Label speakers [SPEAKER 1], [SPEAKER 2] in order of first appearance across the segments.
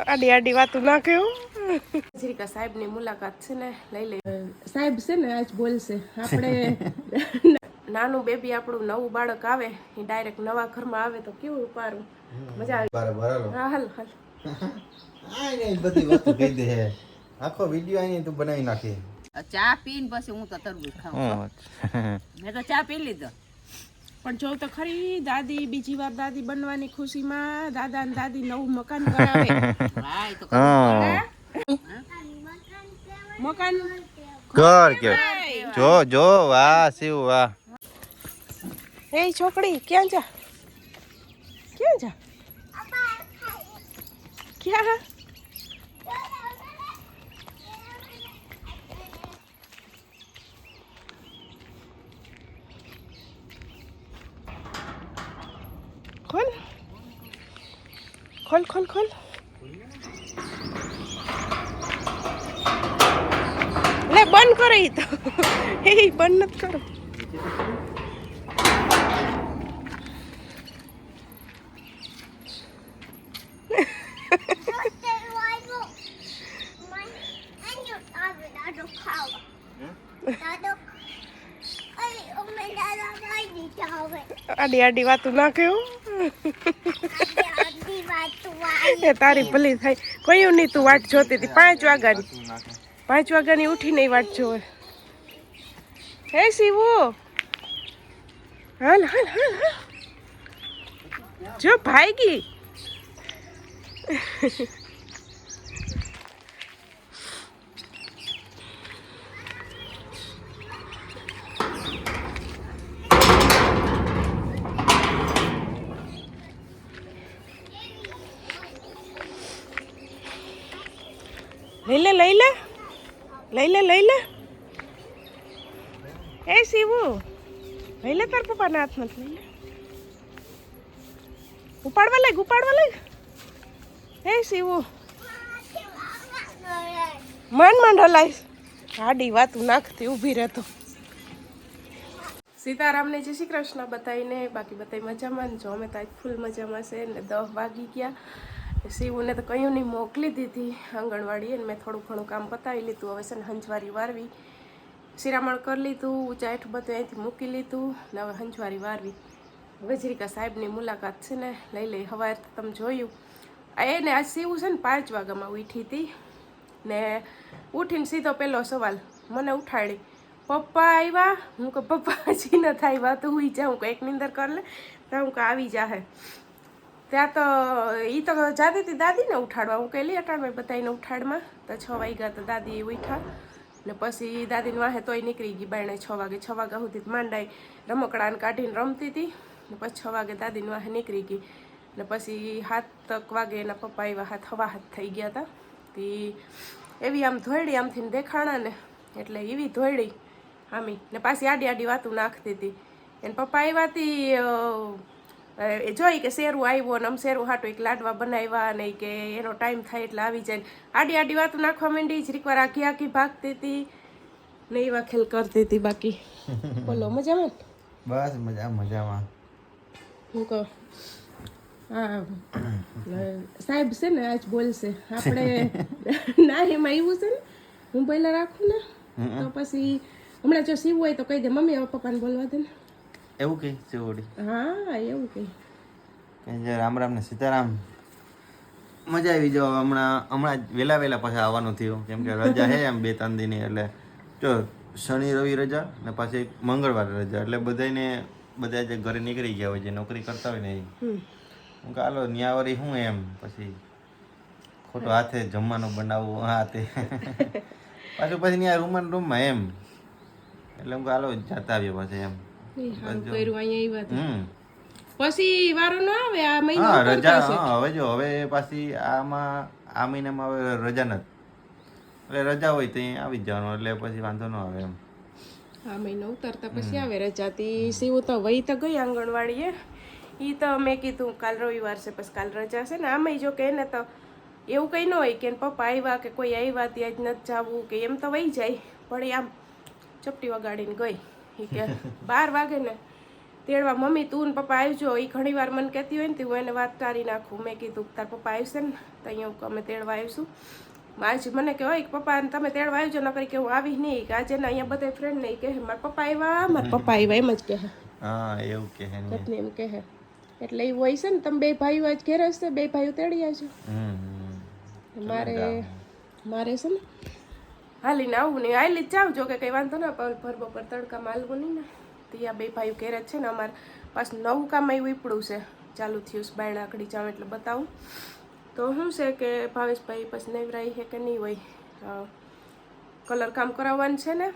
[SPEAKER 1] આડી આડી વાતું ના કહ્યું જીરિકા સાહેબની મુલાકાત છે ને લઈ લે સાહેબ છે ને આજ બોલશે આપણે નાનું બેબી આપણું નવું બાળક આવે એ ડાયરેક્ટ નવા ઘરમાં આવે તો કેવું ઉપારું મજા આવે બરાબર હા હાલ હાલ
[SPEAKER 2] આ ને બધી વસ્તુ કહી દે આખો વિડિયો આની તું બનાવી નાખી
[SPEAKER 3] ચા પીને પછી હું તો તરબૂચ ખાઉં મેં તો ચા પી લીધો
[SPEAKER 1] પણ જો તો ખરી દાદી બીજી વાર દાદી બનવાની ખુશીમાં દાદા ને દાદી નવું મકાન કરાવે
[SPEAKER 3] હા એ તો
[SPEAKER 1] મકાન
[SPEAKER 2] ઘર કે જો જો વાહ શિવ વાહ
[SPEAKER 1] એ છોકરી ક્યાં જા ક્યાં ખોલ ખોલ ખોલ લે બંધ કરો ઈ તો એ બંધ નથી કરો આડી આડી વાતું ના કહ્યું એ તારી ભલી થાય કયું નહીં તું વાટ જોતી હતી 5 વાગ્યાની ઉઠીને વાટ જોવે હે શિવો હાલ હાલ હાલ જો ભાગી લઈ લે એ શિવુ લઈ લે તાર પપ્પાના હાથમાં લઈ લે ઉપાડવા લાગ એ શિવુ મન હલાઈશ આડી વાતું નાખતી ઊભી રહેતો સીતારામને જય શ્રી કૃષ્ણ બતાવીને બાકી બતાવી મજામાં જો અમે તો આજ ફૂલ મજામાં છે ને 10 વાગી ગયા શિવુને તો કયું નહીં મોકલી દીધી આંગણવાડીએ ને મેં થોડું ઘણું કામ પતાવી લીધું હવે છે ને હંજવારી વારવી શિરામણ કરી લીધું ઊંચા હેઠું બધું અહીંથી મૂકી લીધું ને હવે હંજવારી વારવી હવે જીરિકા સાહેબની મુલાકાત છે ને લઈ લઈ સવારે તમે જોયું એને આજ શિવું છે ને 5 વાગ્યામાં ઉઠી હતી ને ઉઠીને સીધો પહેલો સવાલ મને ઉઠાડી પપ્પા આવ્યા હું કહું પપ્પા હજી નથી આવ્યા તો હુઈ જાઉં એક નિંદર કરી લે તો હું આવી જાહે ત્યાં તો એ તો જાતી હતી દાદીને ઉઠાડવા હું કહેલી અટાણમાં બધાને ઉઠાડમાં તો 6 વાગ્યા તો દાદી ઉઠા ને પછી દાદીને વાહે તોય નીકળી ગઈ બાયણે 6 વાગ્યા સુધી માંડાઈ રમકડાને કાઢીને રમતી હતી ને પછી 6 વાગે દાદીને વાહે નીકળી ગઈ ને પછી 7 વાગે એના પપ્પા એવા હવા હાથ થઈ ગયા હતા તે એવી આમ ધોયડી આમથી દેખાણા ને એટલે એવી ધોયડી આમી ને પાછી આડી આડી વાતું નાખતી હતી એને પપ્પા આવ્યા હતી એ જોઈ કે શેરું આવ્યો ને આમ શેરું હાટું એક લાડવા બનાવ્યા ને કે એનો ટાઈમ થાય એટલે આવી જાય આડી આડી વાતું નાખવા માંડી જરીક વાર આખી ભાગતી હતી ને એવા ખેલ કરતી હતી બાકી બોલો મજામાં
[SPEAKER 2] બસ મજામાં
[SPEAKER 1] હું કહું હા સાહેબ છે ને આજ બોલશે આપણે ના એમાં એવું છે ને હું પહેલાં રાખું ને તો પછી હમણાં જો શિવ હોય તો કહી દે મમ્મી હવે પપ્પાને બોલવા દે ને
[SPEAKER 2] એવું કઈ ચેવડી
[SPEAKER 1] હા એવું કઈ
[SPEAKER 2] રામ રામ ને સીતારામ મજા આવી જાવ હમણાં વેલા પછી આવવાનું થયું કેમ કે રજા હે એમ 2-3 દિન એટલે જો શનિ રવિ રજા ને પાછી મંગળવાર રજા એટલે બધા જે ઘરે નીકળી ગયા હોય જે નોકરી કરતા હોય ને એ હું કાલો ન્યાવરી હું એમ પછી ખોટો હાથે જમવાનું બનાવવું હાથે પાછું પછી ત્યાં રૂમમાં એમ એટલે હું કાલો જતા આવ્યો પછી એમ
[SPEAKER 1] પછી વારો ન આવે આ મહિનો
[SPEAKER 2] રજા હવે જો હવે પાછી આ મહિનામાં હવે રજા નથી એટલે રજા હોય તો આવી જ જવાનું એટલે પછી વાંધો ન આવે એમ
[SPEAKER 1] આ મહિનો ઉતરતા પછી આવે રજાતી શિવ તો વહી તો ગઈ આંગણવાડીએ એ તો મેં કીધું કાલ રવિવાર છે પછી કાલ રજા છે ને આમાં જો કે એને તો એવું કંઈ ન હોય કે પપ્પા આવ્યા કે કોઈ આવ્યા ત્યાં જ નથી જવું કે એમ તો વહી જાય પણ આમ ચપટી વગાડીને ગઈ એ કે 12 વાગે ને તેડવા મમ્મી તું ને પપ્પા આવજો. એ ઘણી વાર મને કહેતી હોય ને તે હું એને વાત ટાળી નાખું. મેં કીધું તાર પપ્પા આવશે ને તો અહીંયા અમે તેડવા આવીશું. આજે મને કહે હોય પપ્પા તમે તેડવા આવજો, નકરી કે હું આવી નહીં. કે આજે ને અહીંયા બધા ફ્રેન્ડ નહીં કહે મારા પપ્પા આવ્યા, મારા પપ્પા આવ્યા એમ જ કહે.
[SPEAKER 2] હા એવું કહે ને.
[SPEAKER 1] પત્ની એમ કહે. એટલે એ હોય છે ને તમે બે ભાઈઓ આજ ઘેર હશે, બે ભાઈઓ તેડી આવજો. મારે છે ને હાલીને આવું નહીં, હાલી જ જાવજો કે કંઈ વાંધો ના ભર બપોર તડકામાં હાલવું નહીં ને. ત્યાં બે ભાઈઓ ઘેર જ છે ને. અમારે પાછું નવું કામ આવ્યું ઈપડું છે ચાલુ થયું છે, બાયણા આકડી જાવ એટલે બતાવું. તો શું છે કે ભાવેશભાઈ પછી નેવરાઈ છે કે નહીં હોય, કલર કામ કરાવવાનું છે ને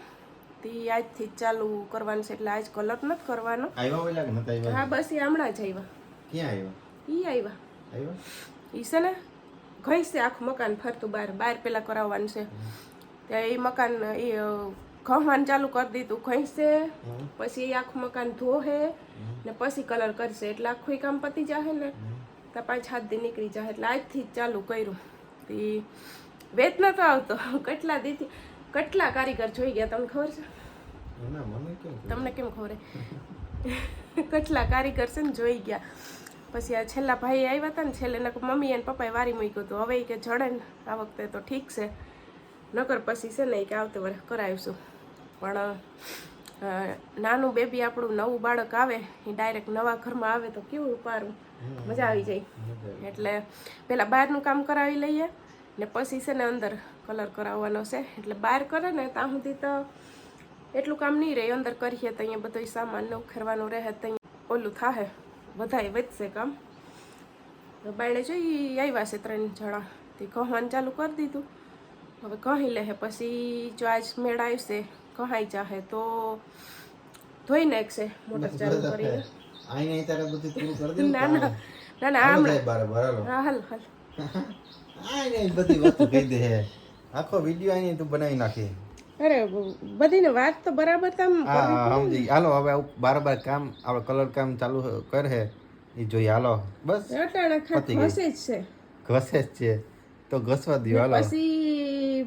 [SPEAKER 1] તે આજથી જ ચાલુ કરવાનું છે. એટલે આજ કલર નથી કરવાનો.
[SPEAKER 2] આવ્યા હોય લાગે નતા આવ્યા?
[SPEAKER 1] હા બસ એ હમણાં જ આવ્યા.
[SPEAKER 2] ક્યાં આવ્યા?
[SPEAKER 1] ઈ આવ્યા ઈ છે ને ઘઈ છે આખું મકાન ફરતું બહાર પેલા કરાવવાનું છે. ત્યાં એ મકાન એ ઘવાનું ચાલુ કરી દીધું ઘઈ છે, પછી એ આખું મકાન ધોહે ને પછી કલર કરશે. એટલે આખું કામ પતી જાય ને તો 5-7 દી નીકળી જાય. એટલે આજથી જ ચાલુ કર્યું. તે વેત નતો આવતો. કેટલા કારીગર જોઈ ગયા તમને ખબર છે? તમને કેમ ખબર? કેટલા કારીગર છે ને જોઈ ગયા. પછી આ છેલ્લા ભાઈ આવ્યા હતા ને છેલ્લે મમ્મી અને પપ્પાએ વારી મૂક્યું હતું. હવે કે જડે ને આ વખતે તો ઠીક છે, નકર પછી છે ને કે આવતે વર્ષ કરાવીશું. પણ નાનું બેબી આપણું નવું બાળક આવે એ ડાયરેક્ટ નવા ઘરમાં આવે તો કેવું ઉપારું, મજા આવી જાય. એટલે પહેલાં બહારનું કામ કરાવી લઈએ ને પછી છે ને અંદર કલર કરાવવાનો છે. એટલે બહાર કરે ને ત્યાં સુધી તો એટલું કામ નહીં રહે, અંદર કરીએ તો અહીંયા બધો સામાન ઉખેરવાનું રહે તો અહીંયા ઓલું થાય, વધારે વધશે કામ. બાયણે જોઈ આવ્યા છે 3 જણા. તે ઘવાનું ચાલુ કરી દીધું. હવે કહી લે પછી જો આજ મેળ આવશે કહાઈ જાહે તો ધોઈ નાખશે મોટર ચાલુ કરીને. ના હાલ
[SPEAKER 2] બધી વસ્તુ કહી દે. આખો વિડિયો આની તું બનાવી નાખી.
[SPEAKER 1] અરે બધીને વાત તો બરાબર તમ
[SPEAKER 2] સમજી. હાલો હવે બાર કામ આપણે કલર કામ ચાલુ કરે એ જોઈએ. હાલો બસ
[SPEAKER 1] અટાણા ખાત ઘસે જ છે.
[SPEAKER 2] ઘસે જ છે તો ઘસવા દો. હાલો
[SPEAKER 1] પછી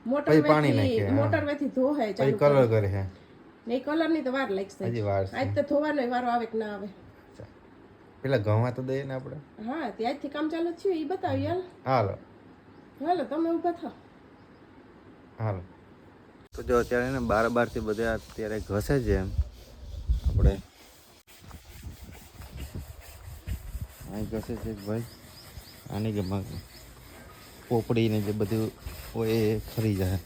[SPEAKER 1] મોટર વેથી ધોહે ચાલુ
[SPEAKER 2] કલર કરે છે
[SPEAKER 1] ને કલર ની તો વાર લાગશે.
[SPEAKER 2] હજી વાર
[SPEAKER 1] આજ તો ધોવાનો વારો આવે કે ના આવે.
[SPEAKER 2] પેલા ઘઉં તો દઈએ ને આપણે.
[SPEAKER 1] હા ત્યાંથી કામ ચાલુ થયું એ બતાવી.
[SPEAKER 2] હાલો
[SPEAKER 1] હાલો તમે ઊભા થાવ.
[SPEAKER 2] હાલો તો જો અત્યારે ને 12 થી બધા અત્યારે ઘસે છે. એમ આપણે અહીં ઘસે છે ભાઈ. આની કે પોપડી ને જે બધું હોય એ ખરી જાય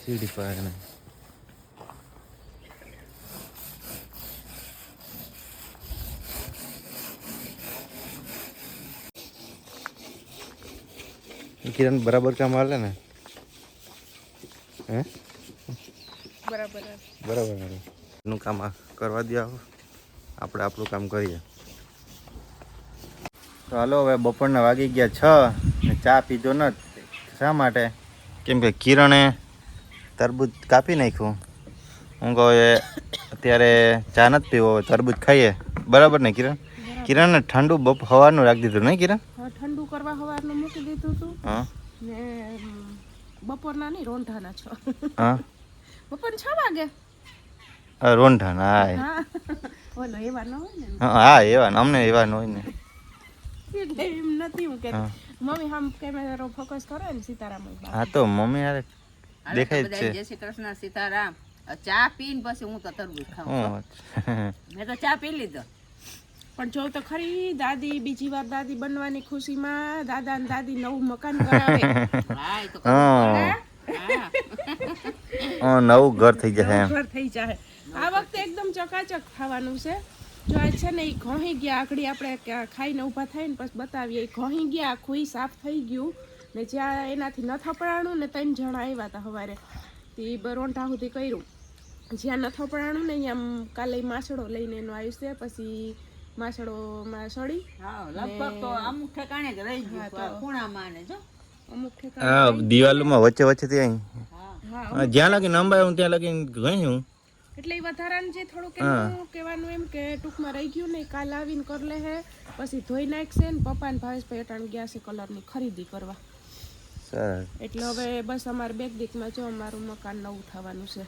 [SPEAKER 2] સીડી પર. કિરણ બરાબર કામ હાલે ને? હે બરાબર એનું કામ કરવા દો. આપણે આપણું કામ કરીએ. તો હાલો હવે બપોરના વાગી ગયા 6 ને ચા પીધો ન. શા માટે? કેમ કે કિરણે તરબૂચ કાપી નાખ્યું. હું કહું અત્યારે ચા નથી પીવો, તરબૂચ ખાઈએ. બરાબર ને કિરણ? કિરણને ઠંડુ હવાનું રાખી દીધું નહીં કિરણ?
[SPEAKER 1] ઠંડુ કરવા હવારનું મૂકી દીધું હતું.
[SPEAKER 2] હા
[SPEAKER 1] ને બપોરના નહીં રોંઢાના 6.
[SPEAKER 2] હા
[SPEAKER 1] બપોર 6 વાગે
[SPEAKER 2] રોંઢાના. હા
[SPEAKER 1] ઓલો એવા ન હોય ને.
[SPEAKER 2] હા એવા અમને એવા ન હોય ને.
[SPEAKER 1] એટલે એમ નથી હું કે મમ્મી આમ કેમેરો ફોકસ કરે ને સીતારામ.
[SPEAKER 2] હા તો મમ્મી યાર દેખાય જ છે.
[SPEAKER 3] જય શ્રી કૃષ્ણ સીતારામ. ચા પીને પછી હું તો તરબૂચ ખાઉં. મેં તો ચા પી લીધો.
[SPEAKER 1] પણ જો તો ખરી દાદી બીજી વાર દાદી બનવાની ખુશીમાં દાદા અને દાદી નવું મકાન કરાવે.
[SPEAKER 3] હા એ તો
[SPEAKER 2] નવું ઘર થઈ જશે.
[SPEAKER 1] ઘર થઈ જાય. આ વખતે એકદમ ચકાચક થવાનું છે. જો આજ છે ને એ ઘણી ગયા આખડી આપણે ખાઈને ઊભા થઈને પછી બતાવીએ. ઘણી ગયા આખું સાફ થઈ ગયું ને જ્યાં એનાથી ન થપડાણું ને 3 જણા આવ્યા હતા સવારે તે બરોંઠા સુધી કર્યું. જ્યાં ન થપડાણું ને અહીંયા કાલે માસડો લઈને એનું આવ્યું છે. પછી માસડોમાં સડી
[SPEAKER 3] લગભગ તો અમુક ઠેકાણે જ રહી ગયું ખૂણામાં ને જો
[SPEAKER 1] અમુક ઠેકાણે
[SPEAKER 2] દિવાલોમાં વચ્ચે અહીં જ્યાં લગી નંબાયું ત્યાં લગી ગયું.
[SPEAKER 1] એટલે એ વધારાનું જે થોડુંક એનું કહેવાનું એમ કે ટૂંકમાં રહી ગયું ને કાલ આવીને કર લે હે. પછી ધોઈ નાખશે ને પપ્પા ને ભાવેશભાઈ અટાણ ગયા છે કલરની ખરીદી કરવા.
[SPEAKER 2] સરસ.
[SPEAKER 1] એટલે હવે બસ અમારે 2 દીકમાં જો અમારું મકાન નવું થવાનું છે.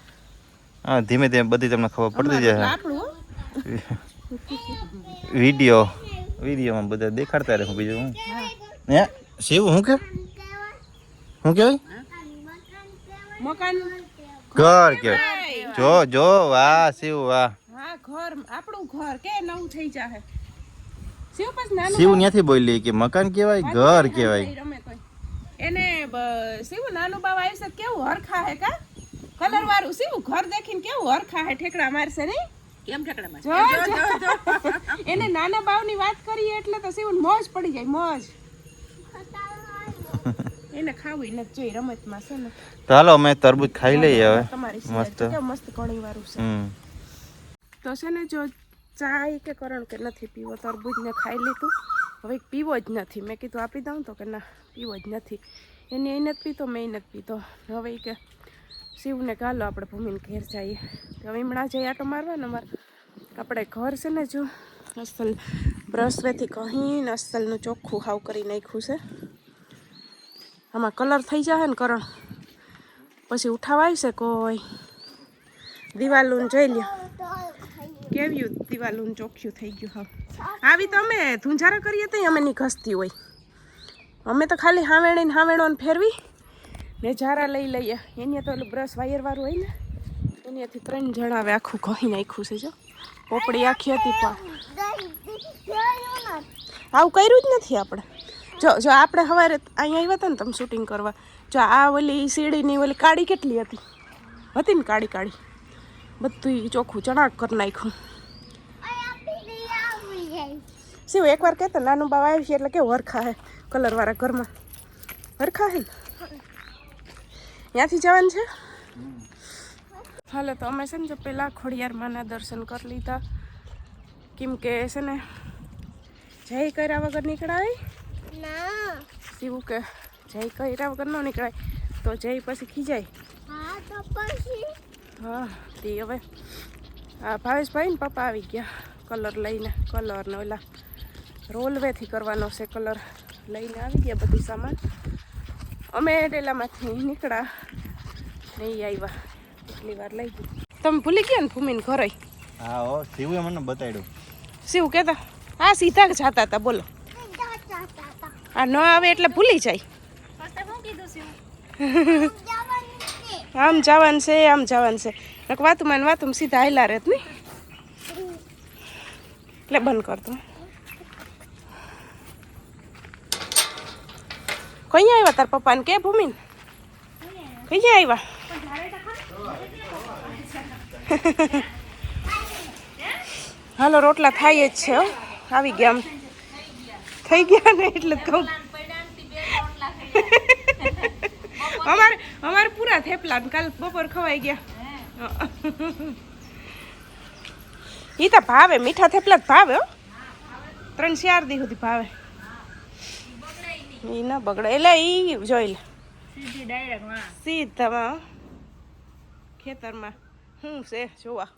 [SPEAKER 2] હા ધીમે ધીમે બધી તમને ખબર પડતી જાય
[SPEAKER 1] આપણું હો.
[SPEAKER 2] વિડીયોમાં બધા દેખાડતા રહે બીજું હું હે શિવ હું કે હું કહેવાય
[SPEAKER 1] મકાન
[SPEAKER 2] ઘર કહેવાય જો વાહ શિવ વાહ
[SPEAKER 1] હા ઘર આપણું ઘર કે નવું થઈ જાહે શિવ પછી નાનું
[SPEAKER 2] શિવ ત્યાંથી બોલી કે મકાન કહેવાય ઘર કહેવાય
[SPEAKER 1] રમે તોય. એને શિવ નાનું બાવ આવશે તો કેવું હરખા હે કા કલર વાળું શિવ ઘર દેખીને કેવું હરખા હે ઠેકડા મારશે નહીં
[SPEAKER 3] કેમ ઠેકડા મારે?
[SPEAKER 1] જો એને નાના બાવની વાત કરીએ એટલે તો શિવ મોજ પડી જાય મોજ એને ખાવું નથી જોઈ રમતમાં છે ને
[SPEAKER 2] તો હાલો અમે તરબૂચ ખાઈ લઈએ હવે
[SPEAKER 1] તમારી
[SPEAKER 2] મસ્ત.
[SPEAKER 1] મસ્ત કેવું મસ્ત કણી વાળું છે તો છે ને જો ચા ઈ કે કરણ કે નથી પીવો તરબૂચ ને ખાઈ લીધું હવે પીવો જ નથી મેં કીધું આપી દઉં તો કે ના પીવો જ નથી એને એ નથી પીતો મેં નથી પીતો હવે ઈ કે શિવને ગાલો આપણે ભૂમિને ઘેર જઈએ હવે હમણાં જઈ આટો મારવા ને અમારે આપણે ઘર છે ને જો અસલ બ્રશવેથી કહીને અસલનું ચોખ્ખું હાવ કરી નાખ્યું છે આમાં કલર થઈ જાય ને કરણ પછી ઉઠાવા આવશે કોઈ દિવાલું જોઈ લ્યો કેવ્યું દિવાલું ચોખ્યું થઈ ગયું હા આવી તો અમે ધુંજારા કરીએ તો અમે ની ઘસતી હોય અમે તો ખાલી હાવેણોને ફેરવી ને ઝારા લઈ લઈએ એની તો ઓલું બ્રશ વાયરવાળું હોય ને એનીથી 3 જણા આવે આખું કહી નાખ્યું છે જો પોપડી આખી હતી પણ આવું કર્યું જ નથી આપણે જો આપણે સવારે અહીંયા આવ્યા હતા ને તમે શૂટિંગ કરવા જો આ ઓલી સીડીની ઓલી કાળી કેટલી હતી ને કાળી બધું ચોખ્ખું ચણાક કરી નાખ્યું શિવ એકવાર કહેતા નાનું બાવ આવી છે એટલે કેવું હરખા હે કલરવાળા ઘરમાં હરખા હે ત્યાંથી જવાનું છે હાલો તો અમે છે ને જો પહેલાં ખોડિયારમાંના દર્શન કરી લીધા કેમ કે છે ને જય કર્યા વગર નીકળાય શિવ કે જય કર્યા વગર ન નીકળાય તો જય પછી ખીજાય હા તે હવે આ ભાવેશભાઈ ને પપ્પા આવી ગયા કલર લઈને કલર ને ઓલા રોલવેથી કરવાનો છે કલર લઈને આવી ગયા બધું સામાન અમે ડેલામાંથી નીકળ્યા નહીં આવ્યા એટલી વાર લઈ ગઈ તમે ભૂલી ગયા ને ભૂમિને ઘરે
[SPEAKER 2] હા હો શિવે મને બતાડ્યું
[SPEAKER 1] શિવ કહેતા હા સીધા જ જતા હતા બોલો આ ન આવે એટલે ભૂલી જાય આમ જવાનું છે વાતું સીધા હાલ્યા રહેત ને એટલે બંધ કરતો કઈ આવ્યા તાર પપ્પાને કે ભૂમિન કઈ આવ્યા હાલો રોટલા થાય જ છે હો આવી ગયા આમ થઈ ગયા ને એટલે કહું અમારે પૂરા થેપલા કાલ બપોર ખવાઈ ગયા ઈ તો ભાવે મીઠા થેપલા જ ભાવે હો 3-4 દી સુધી ભાવે ઈ ના બગડે એટલે ઈ જોઈ લે સીધા ખેતરમાં શું છે જોવા